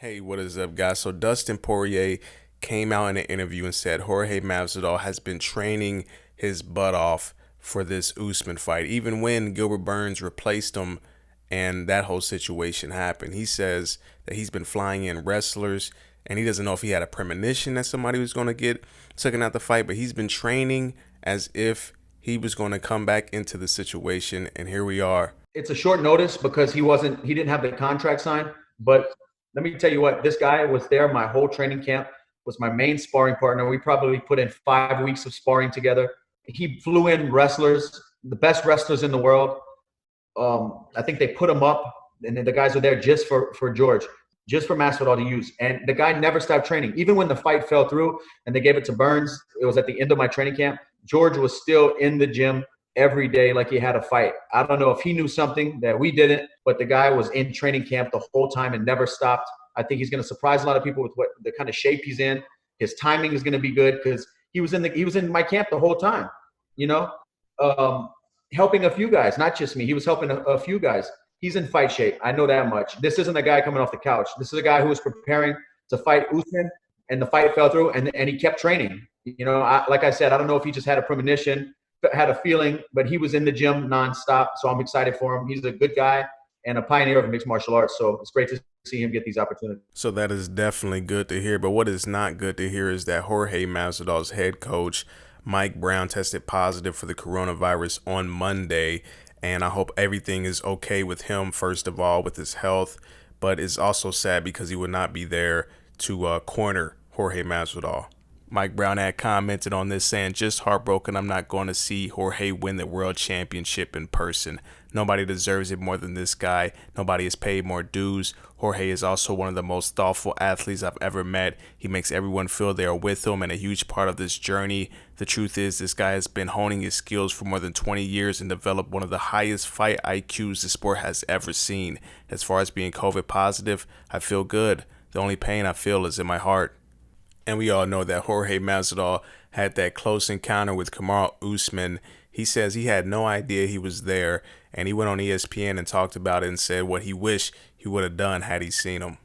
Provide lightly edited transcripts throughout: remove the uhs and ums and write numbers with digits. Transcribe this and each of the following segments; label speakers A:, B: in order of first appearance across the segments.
A: Hey, what is up, guys? So Dustin Poirier came out in an interview and said Jorge Masvidal has been training his butt off for this Usman fight, even when Gilbert Burns replaced him and that whole situation happened. He says that he's been flying in wrestlers and he doesn't know if he had a premonition that somebody was going to get taken out the fight, but he's been training as if he was going to come back into the situation, and here we are.
B: It's a short notice because he didn't have the contract signed. But let me tell you what, this guy was there my whole training camp, was my main sparring partner. We probably put in 5 weeks of sparring together. He flew in wrestlers, the best wrestlers in the world. I think they put him up, and then the guys are there just for George, just for Masvidal to use. And the guy never stopped training. Even when the fight fell through and they gave it to Burns, it was at the end of my training camp. George was still in the gym every day like he had a fight. I don't know if he knew something that we didn't, but the guy was in training camp the whole time and never stopped. I think he's going to surprise a lot of people with what the kind of shape he's in. His timing is going to be good because he was in my camp the whole time, you know, helping a few guys, not just me. He was helping a few guys. He's in fight shape. I know that much. This isn't a guy coming off the couch. This is a guy who was preparing to fight Usman, and the fight fell through, and he kept training. You know, like I said, I don't know if he just had a premonition, had a feeling, but he was in the gym nonstop. So I'm excited for him. He's a good guy and a pioneer of mixed martial arts. So it's great to see him get these opportunities.
A: So that is definitely good to hear. But what is not good to hear is that Jorge Masvidal's head coach, Mike Brown, tested positive for the coronavirus on Monday. And I hope everything is okay with him, first of all, with his health. But it's also sad because he would not be there to corner Jorge Masvidal. Mike Brown had commented on this saying, "Just heartbroken I'm not going to see Jorge win the world championship in person. Nobody deserves it more than this guy. Nobody has paid more dues. Jorge is also one of the most thoughtful athletes I've ever met. He makes everyone feel they are with him and a huge part of this journey. The truth is this guy has been honing his skills for more than 20 years and developed one of the highest fight IQs the sport has ever seen. As far as being COVID positive, I feel good. The only pain I feel is in my heart." And we all know that Jorge Masvidal had that close encounter with Kamaru Usman. He says he had no idea he was there, and he went on ESPN and talked about it and said what he wished he would have done had he seen him.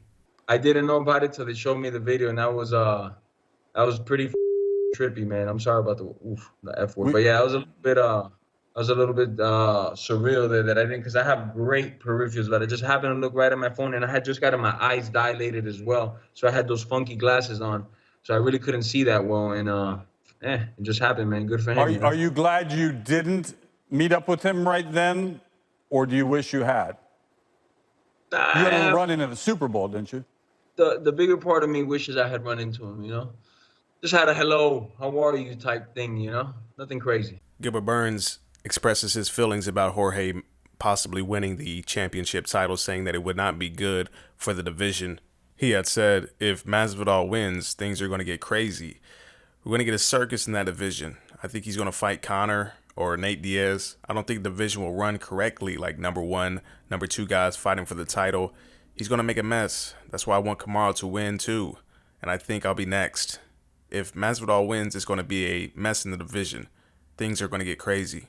C: I didn't know about it till they showed me the video, and that was pretty trippy, man. I'm sorry about the F word, but yeah, I was a little bit surreal there that I didn't, because I have great peripherals, but I just happened to look right at my phone, and I had just gotten my eyes dilated as well, so I had those funky glasses on. So I really couldn't see that well, and it just happened, man. Good for him.
D: Are you glad you didn't meet up with him right then, or do you wish you had? You had a run into the Super Bowl, didn't you?
C: The bigger part of me wishes I had run into him, you know? Just had a hello, how are you type thing, you know? Nothing crazy.
A: Gilbert Burns expresses his feelings about Jorge possibly winning the championship title, saying that it would not be good for the division. He had said if Masvidal wins, things are going to get crazy. We're going to get a circus in that division. I think he's going to fight Conor or Nate Diaz. I don't think the division will run correctly like number one, number two guys fighting for the title. He's going to make a mess. That's why I want Kamaru to win too. And I think I'll be next. If Masvidal wins, it's going to be a mess in the division. Things are going to get crazy.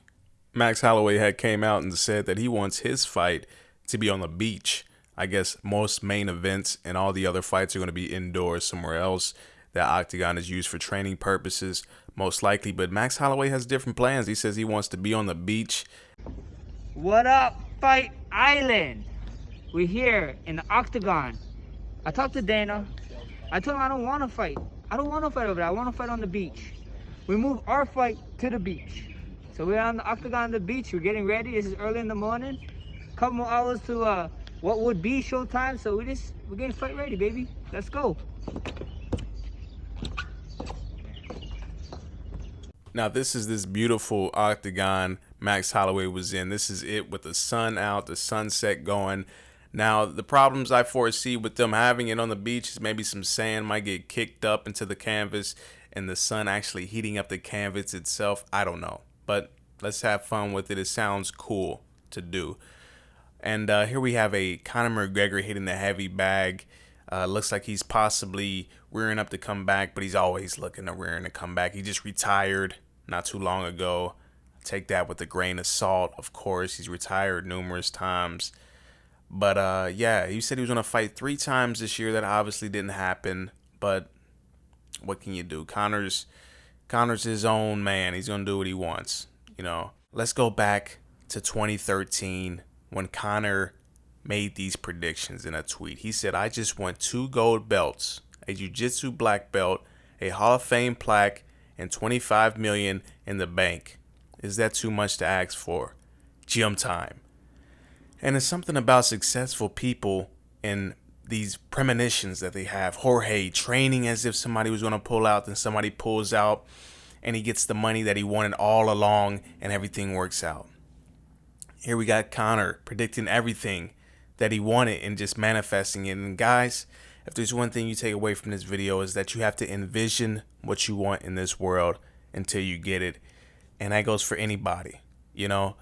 A: Max Holloway had came out and said that he wants his fight to be on the beach. I guess most main events and all the other fights are going to be indoors somewhere else. That octagon is used for training purposes, most likely. But Max Holloway has different plans. He says he wants to be on the beach.
E: What up, Fight Island? We're here in the octagon. I talked to Dana. I told him I don't want to fight. I don't want to fight over there. I want to fight on the beach. We moved our fight to the beach. So we're on the octagon on the beach. We're getting ready. This is early in the morning. Couple more hours to what would be showtime. So we're getting fight ready, baby. Let's go.
A: Now, this is this beautiful octagon Max Holloway was in. This is it with the sun out, the sunset going. Now, the problems I foresee with them having it on the beach is maybe some sand might get kicked up into the canvas and the sun actually heating up the canvas itself. I don't know, but let's have fun with it. It sounds cool to do. And here we have a Conor McGregor hitting the heavy bag. Looks like he's possibly rearing up to come back, but he's always looking to rearing to come back. He just retired not too long ago. Take that with a grain of salt, of course. He's retired numerous times. But yeah, he said he was going to fight 3 times this year. That obviously didn't happen. But what can you do? Conor's his own man. He's going to do what he wants. You know, let's go back to 2013 when Conor made these predictions in a tweet. He said, I just want 2 gold belts, a jiu-jitsu black belt, a Hall of Fame plaque, and $25 million in the bank. Is that too much to ask for? Gym time. And it's something about successful people and these premonitions that they have. Jorge training as if somebody was going to pull out, then somebody pulls out and he gets the money that he wanted all along and everything works out. Here we got Conor predicting everything that he wanted and just manifesting it. And guys, if there's one thing you take away from this video is that you have to envision what you want in this world until you get it. And that goes for anybody. You know,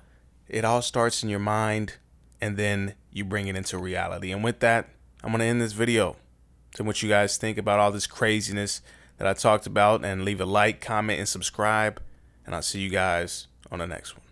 A: it all starts in your mind and then you bring it into reality. And with that, I'm going to end this video. Tell me what you guys think about all this craziness that I talked about, and leave a like, comment, and subscribe. And I'll see you guys on the next one.